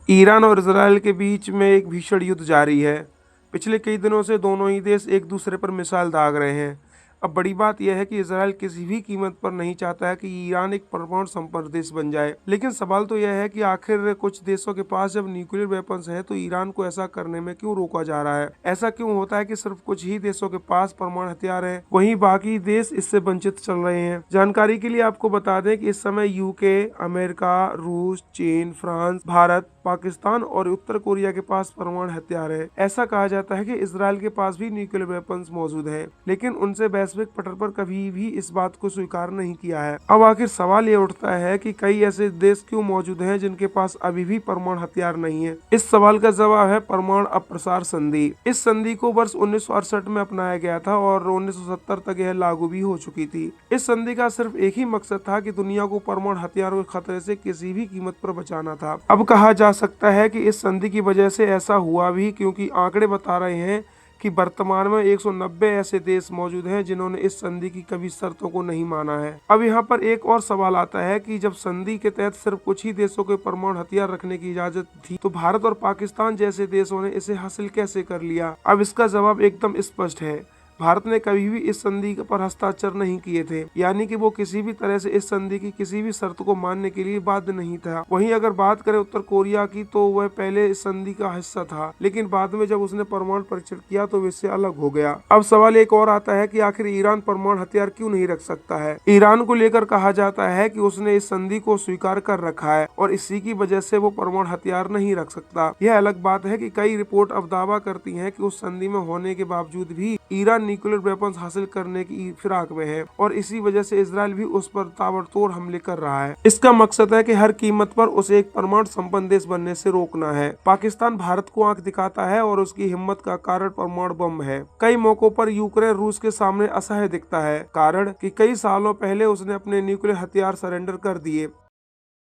Iran और Israel के बीच में एक भीषण युद्ध जारी है। पिछले कई दिनों से दोनों ही देश एक दूसरे पर मिसाइल दाग रहे हैं। अब बड़ी बात यह है कि इजरायल किसी भी कीमत पर नहीं चाहता है कि ईरान एक परमाणु संपन्न देश बन जाए। लेकिन सवाल तो यह है कि आखिर कुछ देशों के पास जब न्यूक्लियर वेपन्स है तो ईरान को ऐसा करने में क्यों रोका जा रहा है। ऐसा क्यों होता है कि सिर्फ कुछ ही देशों के पास परमाणु हथियार है, वहीं बाकी देश इससे वंचित चल रहे हैं। जानकारी के लिए आपको बता दें कि इस समय यूके, अमेरिका, रूस, चीन, फ्रांस, भारत, पाकिस्तान और उत्तर कोरिया के पास परमाणु हथियार है। ऐसा कहा जाता है कि इजरायल के पास भी न्यूक्लियर वेपन्स मौजूद हैं, लेकिन उनसे वैश्विक पटल पर कभी भी इस बात को स्वीकार नहीं किया है। अब आखिर सवाल ये उठता है कि कई ऐसे देश क्यों मौजूद हैं जिनके पास अभी भी परमाणु हथियार नहीं है। इस सवाल का जवाब है परमाणु अप्रसार संधि। इस संधि को वर्ष 1968 में अपनाया गया था और 1970 तक यह लागू भी हो चुकी थी। इस संधि का सिर्फ एक ही मकसद था कि दुनिया को परमाणु हथियारों के खतरे से किसी भी कीमत पर बचाना था। अब कहा जा सकता है कि इस संधि की वजह से ऐसा हुआ भी, क्योंकि आंकड़े बता रहे हैं कि वर्तमान में 190 ऐसे देश मौजूद हैं जिन्होंने इस संधि की कभी शर्तों को नहीं माना है। अब यहाँ पर एक और सवाल आता है कि जब संधि के तहत सिर्फ कुछ ही देशों को परमाणु हथियार रखने की इजाजत थी तो भारत और पाकिस्तान जैसे देशों ने इसे हासिल कैसे कर लिया। अब इसका जवाब एकदम स्पष्ट है। भारत ने कभी भी इस संधि पर हस्ताक्षर नहीं किए थे, यानी कि वो किसी भी तरह से इस संधि की किसी भी शर्त को मानने के लिए बाध्य नहीं था। वहीं अगर बात करें उत्तर कोरिया की, तो वह पहले इस संधि का हिस्सा था, लेकिन बाद में जब उसने परमाणु परीक्षण किया तो इससे अलग हो गया। अब सवाल एक और आता है कि आखिर ईरान परमाणु हथियार क्यों नहीं रख सकता है। ईरान को लेकर कहा जाता है कि उसने इस संधि को स्वीकार कर रखा है और इसी की वजह से वो परमाणु हथियार नहीं रख सकता। यह अलग बात है कि कई रिपोर्ट अब दावा करती हैं कि उस संधि में होने के बावजूद भी ईरान न्यूक्लियर वेपन्स हासिल करने की फिराक में है और इसी वजह से इजरायल भी उस पर ताबड़तोड़ हमले कर रहा है। इसका मकसद है कि हर कीमत पर उसे एक परमाणु संपन्न देश बनने से रोकना है। पाकिस्तान भारत को आंख दिखाता है और उसकी हिम्मत का कारण परमाणु बम है। कई मौकों पर यूक्रेन रूस के सामने असहाय दिखता है, कारण कि कई सालों पहले उसने अपने न्यूक्लियर हथियार सरेंडर कर दिए।